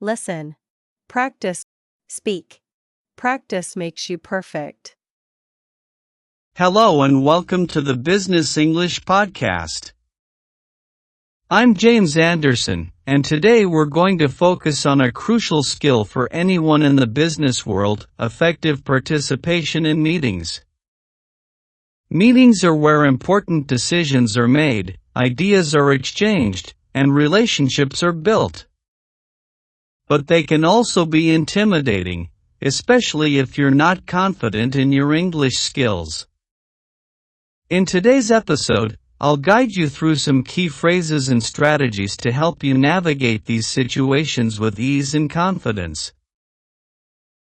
listen. Practice, speak. Practice makes you perfect. Hello and welcome to the Business English Podcast. I'm James Anderson, and today we're going to focus on a crucial skill for anyone in the business world: effective participation in meetings. Meetings are where important decisions are made, ideas are exchanged, and relationships are built. But they can also be intimidating, especially if you're not confident in your English skills. In today's episode, I'll guide you through some key phrases and strategies to help you navigate these situations with ease and confidence.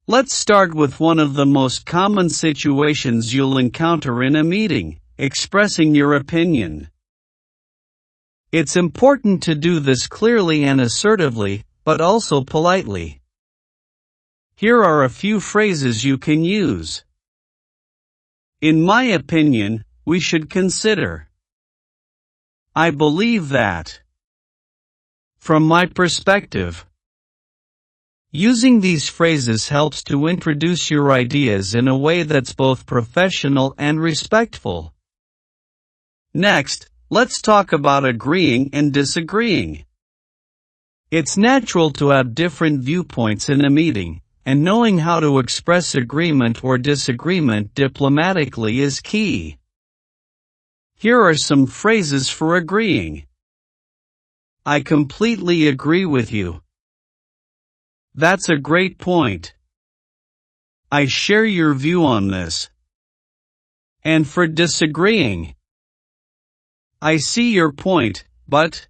Let's start with one of the most common situations you'll encounter in a meeting: expressing your opinion. It's important to do this clearly and assertively, but also politely. Here are a few phrases you can use. In my opinion, we should consider. I believe that. From my perspective. Using these phrases helps to introduce your ideas in a way that's both professional and respectful. Next, let's talk about agreeing and disagreeing. It's natural to have different viewpoints in a meeting, and knowing how to express agreement or disagreement diplomatically is key. Here are some phrases for agreeing. I completely agree with you. That's a great point. I share your view on this. And for disagreeing, I see your point, but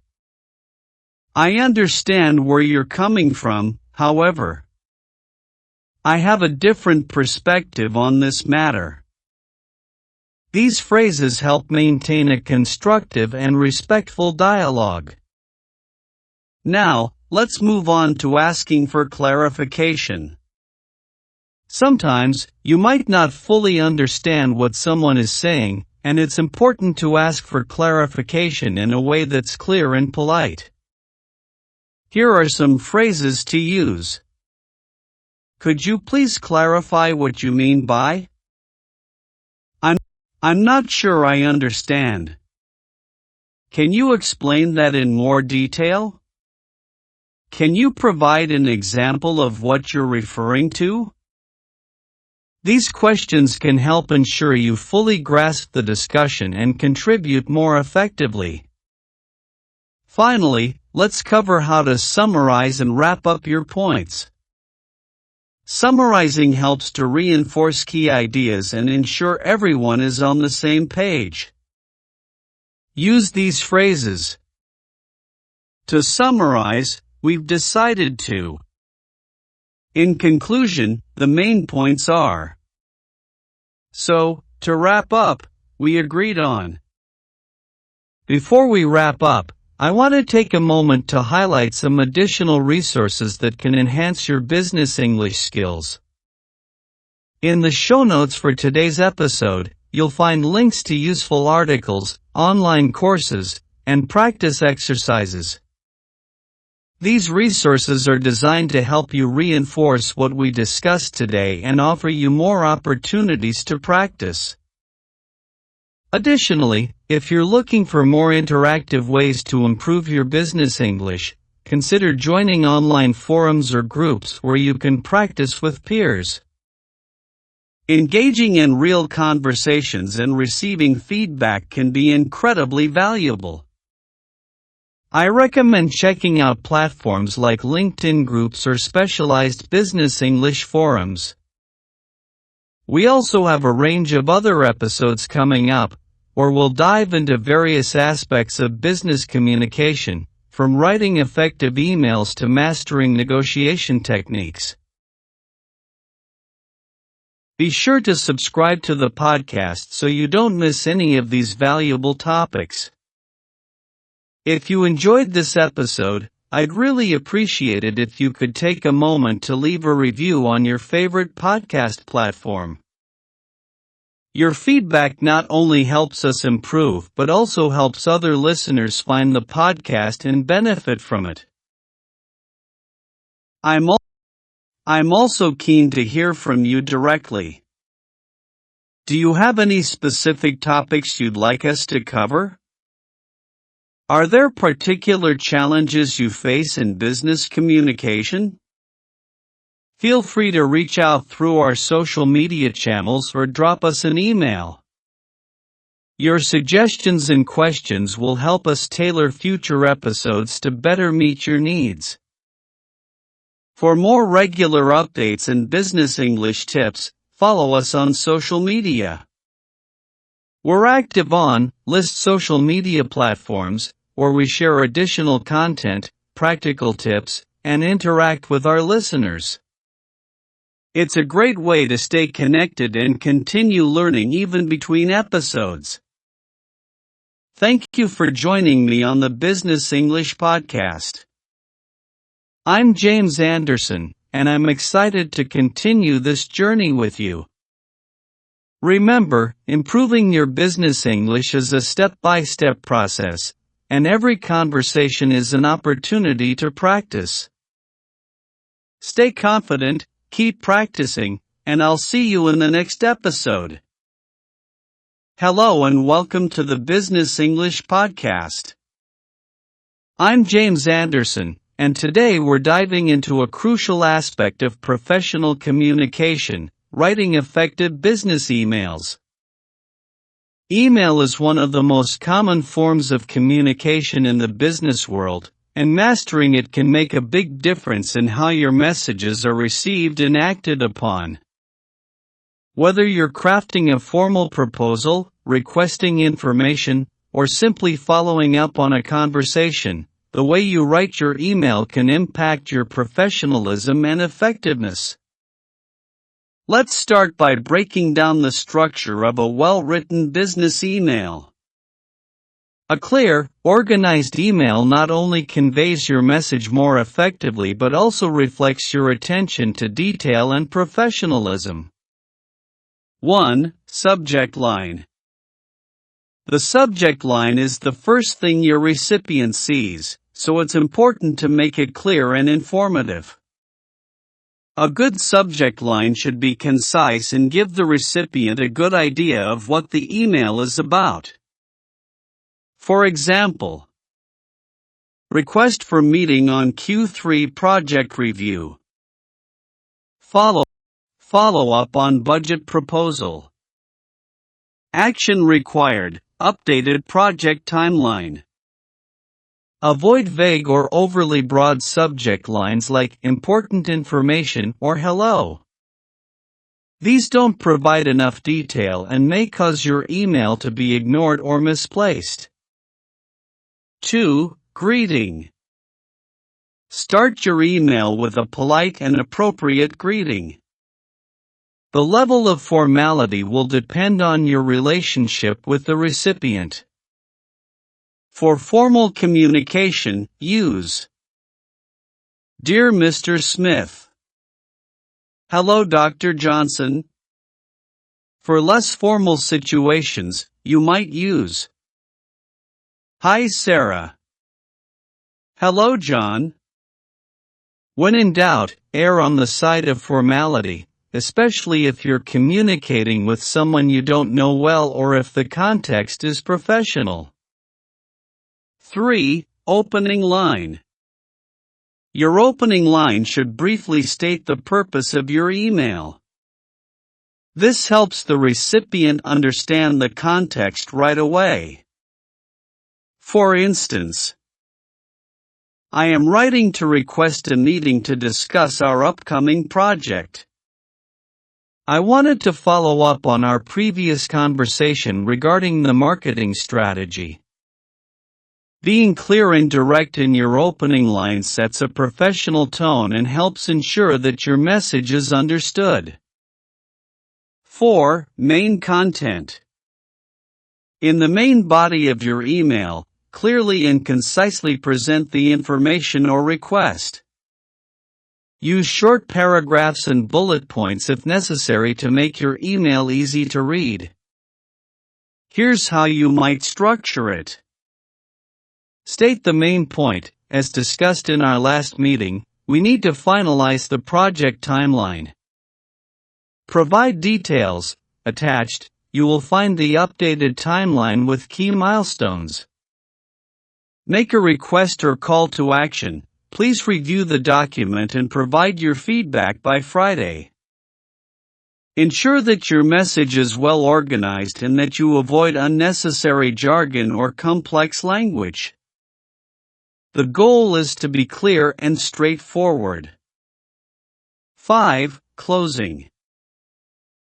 I understand where you're coming from. However, I have a different perspective on this matter. These phrases help maintain a constructive and respectful dialogue. Now, let's move on to asking for clarification. Sometimes, you might not fully understand what someone is saying, and it's important to ask for clarification in a way that's clear and polite. Here are some phrases to use. Could you please clarify what you mean by? I'm not sure I understand. Can you explain that in more detail? Can you provide an example of what you're referring to? These questions can help ensure you fully grasp the discussion and contribute more effectively. Finally, let's cover how to summarize and wrap up your points. Summarizing helps to reinforce key ideas and ensure everyone is on the same page. Use these phrases. To summarize, we've decided to. In conclusion, the main points are. So, to wrap up, we agreed on. Before we wrap up, I want to take a moment to highlight some additional resources that can enhance your business English skills. In the show notes for today's episode, you'll find links to useful articles, online courses, and practice exercises. These resources are designed to help you reinforce what we discussed today and offer you more opportunities to practice. Additionally, if you're looking for more interactive ways to improve your business English, consider joining online forums or groups where you can practice with peers. Engaging in real conversations and receiving feedback can be incredibly valuable. I recommend checking out platforms like LinkedIn groups or specialized business English forums. We also have a range of other episodes coming up, where we'll dive into various aspects of business communication, from writing effective emails to mastering negotiation techniques. Be sure to subscribe to the podcast so you don't miss any of these valuable topics. If you enjoyed this episode, I'd really appreciate it if you could take a moment to leave a review on your favorite podcast platform. Your feedback not only helps us improve but also helps other listeners find the podcast and benefit from it. I'm, al- I'm also keen to hear from you directly. Do you have any specific topics you'd like us to cover? Are there particular challenges you face in business communication? Feel free to reach out through our social media channels or drop us an email. Your suggestions and questions will help us tailor future episodes to better meet your needs. For more regular updates and business English tips, follow us on social media. We're active on list social media platforms, where we share additional content, practical tips, and interact with our listeners. It's a great way to stay connected and continue learning even between episodes. Thank you for joining me on the Business English Podcast. I'm James Anderson, and I'm excited to continue this journey with you. Remember, improving your business English is a step-by-step process, and every conversation is an opportunity to practice. Stay confident, keep practicing, and I'll see you in the next episode. Hello and welcome to the Business English Podcast. I'm James Anderson, and today we're diving into a crucial aspect of professional communication: writing effective business emails. Email is one of the most common forms of communication in the business world, and mastering it can make a big difference in how your messages are received and acted upon. Whether you're crafting a formal proposal, requesting information, or simply following up on a conversation, the way you write your email can impact your professionalism and effectiveness. Let's start by breaking down the structure of a well-written business email. A clear, organized email not only conveys your message more effectively but also reflects your attention to detail and professionalism. 1. Subject line. The subject line is the first thing your recipient sees, so it's important to make it clear and informative. A good subject line should be concise and give the recipient a good idea of what the email is about. For example, request for meeting on Q3 project review. Follow up on budget proposal. Action required, updated project timeline. Avoid vague or overly broad subject lines like important information or hello. These don't provide enough detail and may cause your email to be ignored or misplaced. 2. Greeting. Start your email with a polite and appropriate greeting. The level of formality will depend on your relationship with the recipient. For formal communication, use Dear Mr. Smith. Hello Dr. Johnson. For less formal situations, you might use Hi Sarah. Hello John. When in doubt, err on the side of formality, especially if you're communicating with someone you don't know well or if the context is professional. 3. Opening line. Your opening line should briefly state the purpose of your email. This helps the recipient understand the context right away. For instance, I am writing to request a meeting to discuss our upcoming project. I wanted to follow up on our previous conversation regarding the marketing strategy. Being clear and direct in your opening line sets a professional tone and helps ensure that your message is understood. 4. Main content. In the main body of your email, clearly and concisely present the information or request. Use short paragraphs and bullet points if necessary to make your email easy to read. Here's how you might structure it. State the main point. As discussed in our last meeting, we need to finalize the project timeline. Provide details. Attached, you will find the updated timeline with key milestones. Make a request or call to action. Please review the document and provide your feedback by Friday. Ensure that your message is well organized and that you avoid unnecessary jargon or complex language. The goal is to be clear and straightforward. 5. Closing.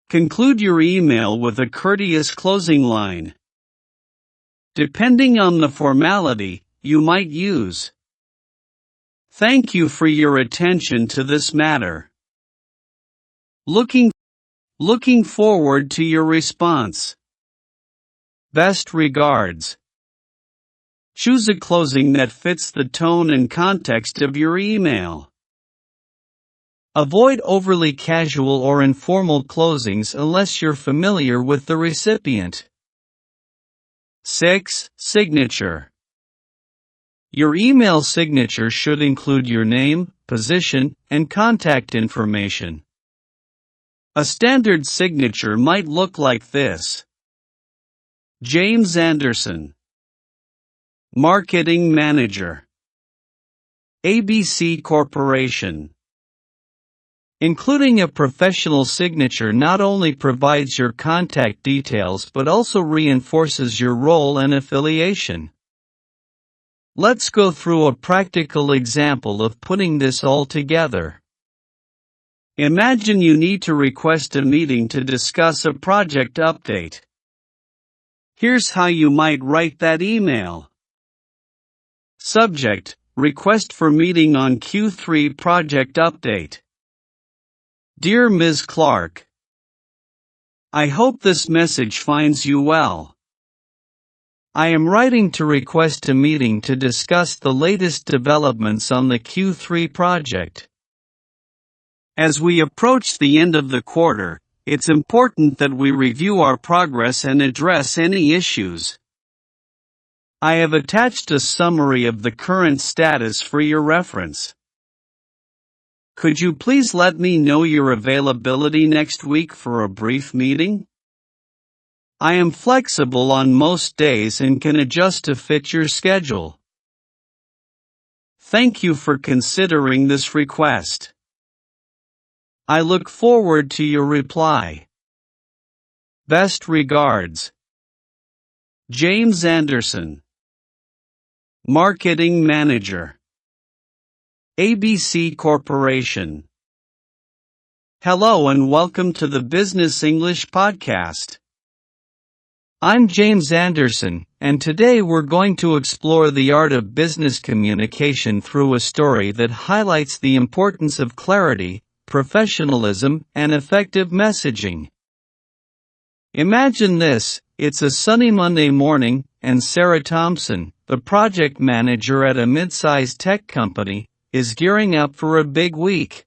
Conclude your email with a courteous closing line. Depending on the formality, you might use, "Thank you for your attention to this matter. Looking forward to your response. Best regards." Choose a closing that fits the tone and context of your email. Avoid overly casual or informal closings unless you're familiar with the recipient. 6. Signature. Your email signature should include your name, position, and contact information. A standard signature might look like this: James Anderson, Marketing Manager, ABC Corporation. Including a professional signature not only provides your contact details but also reinforces your role and affiliation. Let's go through a practical example of putting this all together. Imagine you need to request a meeting to discuss a project update. Here's how you might write that email. Subject: Request for meeting on Q3 project update. Dear Ms. Clark, I hope this message finds you well. I am writing to request a meeting to discuss the latest developments on the Q3 project. As we approach the end of the quarter, it's important that we review our progress and address any issues. I have attached a summary of the current status for your reference. Could you please let me know your availability next week for a brief meeting? I am flexible on most days and can adjust to fit your schedule. Thank you for considering this request. I look forward to your reply. Best regards, James Anderson, Marketing Manager, ABC Corporation. Hello and welcome to the Business English Podcast. I'm James Anderson, and today we're going to explore the art of business communication through a story that highlights the importance of clarity, professionalism, and effective messaging. Imagine this: it's a sunny Monday morning, and Sarah Thompson, the project manager at a mid-sized tech company, is gearing up for a big week.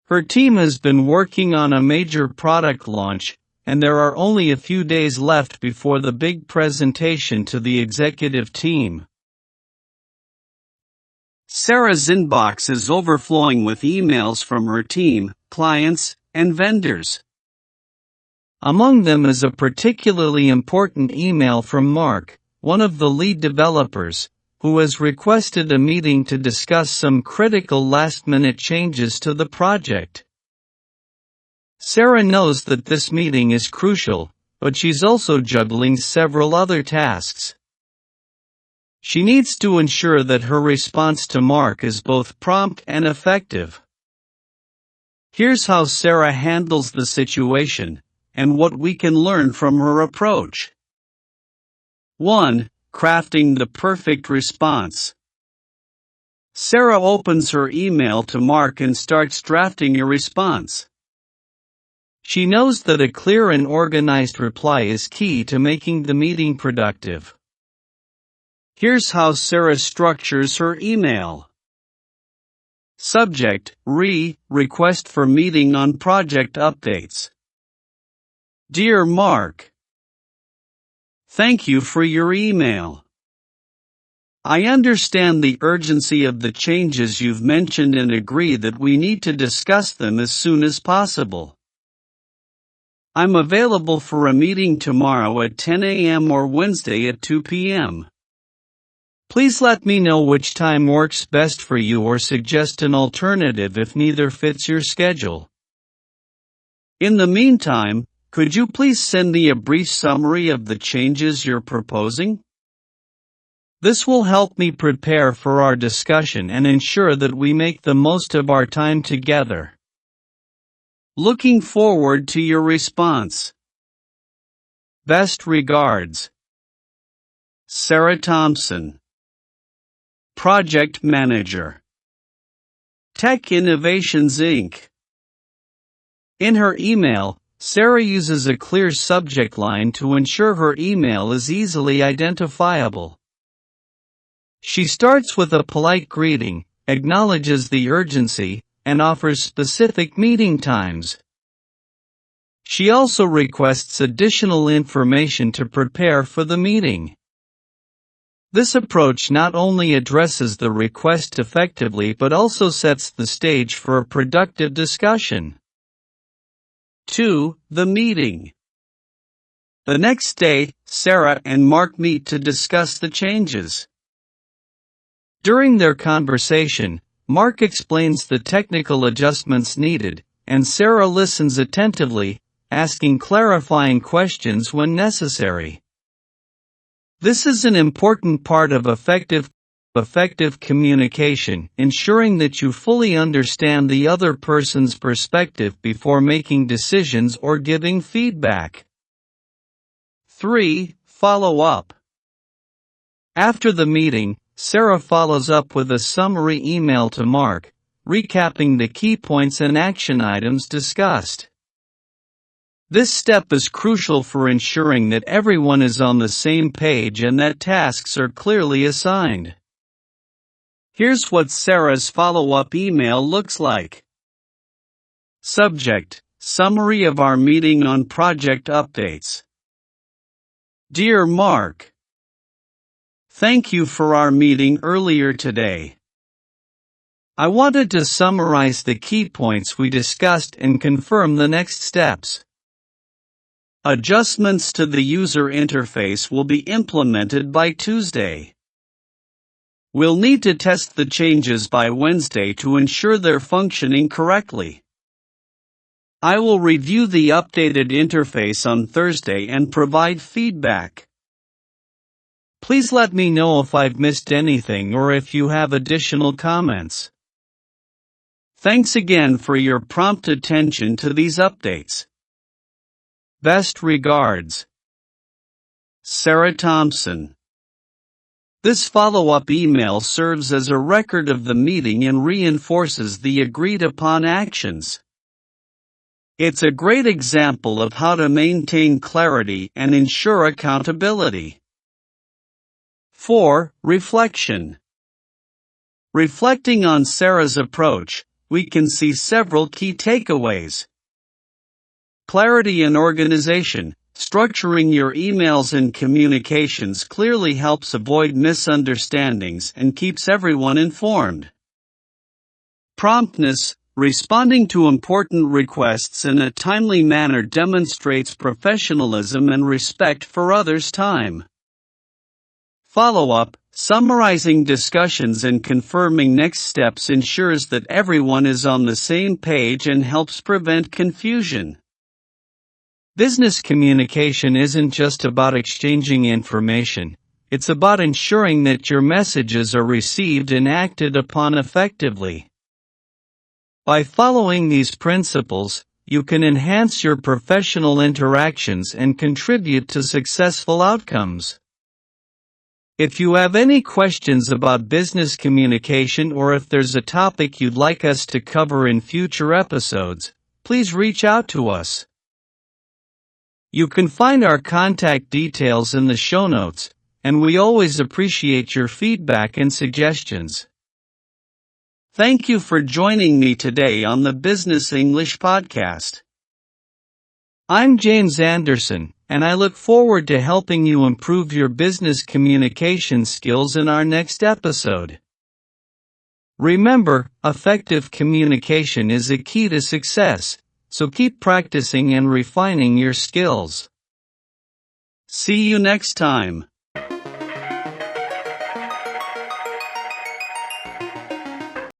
Her team has been working on a major product launch, and there are only a few days left before the big presentation to the executive team. Sarah's inbox is overflowing with emails from her team, clients, and vendors. Among them is a particularly important email from Mark, one of the lead developers, who has requested a meeting to discuss some critical last-minute changes to the project. Sarah knows that this meeting is crucial, but she's also juggling several other tasks. She needs to ensure that her response to Mark is both prompt and effective. Here's how Sarah handles the situation, and what we can learn from her approach. 1. Crafting the perfect response. Sarah opens her email to Mark and starts drafting a response. She knows that a clear and organized reply is key to making the meeting productive. Here's how Sarah structures her email. Subject: Request for meeting on project updates. Dear Mark, thank you for your email. I understand the urgency of the changes you've mentioned and agree that we need to discuss them as soon as possible. I'm available for a meeting tomorrow at 10 a.m. or Wednesday at 2 p.m. Please let me know which time works best for you or suggest an alternative if neither fits your schedule. In the meantime, could you please send me a brief summary of the changes you're proposing? This will help me prepare for our discussion and ensure that we make the most of our time together. Looking forward to your response. Best regards. Sarah Thompson, Project Manager, Tech Innovations Inc. In her email, Sarah uses a clear subject line to ensure her email is easily identifiable. She starts with a polite greeting, acknowledges the urgency, and offers specific meeting times. She also requests additional information to prepare for the meeting. This approach not only addresses the request effectively but also sets the stage for a productive discussion. 2. The meeting. The next day, Sarah and Mark meet to discuss the changes. During their conversation, Mark explains the technical adjustments needed, and Sarah listens attentively, asking clarifying questions when necessary. This is an important part of effective communication, ensuring that you fully understand the other person's perspective before making decisions or giving feedback. 3. Follow up. After the meeting, Sarah follows up with a summary email to Mark, recapping the key points and action items discussed. This step is crucial for ensuring that everyone is on the same page and that tasks are clearly assigned. Here's what Sarah's follow-up email looks like. Subject: Summary of our meeting on project updates. Dear Mark, thank you for our meeting earlier today. I wanted to summarize the key points we discussed and confirm the next steps. Adjustments to the user interface will be implemented by Tuesday. We'll need to test the changes by Wednesday to ensure they're functioning correctly. I will review the updated interface on Thursday and provide feedback. Please let me know if I've missed anything or if you have additional comments. Thanks again for your prompt attention to these updates. Best regards, Sarah Thompson. This follow-up email serves as a record of the meeting and reinforces the agreed-upon actions. It's a great example of how to maintain clarity and ensure accountability. 4. Reflection. Reflecting on Sarah's approach, we can see several key takeaways. Clarity and organization. Structuring your emails and communications clearly helps avoid misunderstandings and keeps everyone informed. Promptness. Responding to important requests in a timely manner demonstrates professionalism and respect for others' time. Follow-up. Summarizing discussions and confirming next steps ensures that everyone is on the same page and helps prevent confusion. Business communication isn't just about exchanging information, it's about ensuring that your messages are received and acted upon effectively. By following these principles, you can enhance your professional interactions and contribute to successful outcomes. If you have any questions about business communication or if there's a topic you'd like us to cover in future episodes, please reach out to us. You can find our contact details in the show notes, and we always appreciate your feedback and suggestions. Thank you for joining me today on the Business English Podcast. I'm James Anderson, and I look forward to helping you improve your business communication skills in our next episode. Remember, effective communication is a key to success, so keep practicing and refining your skills. See you next time.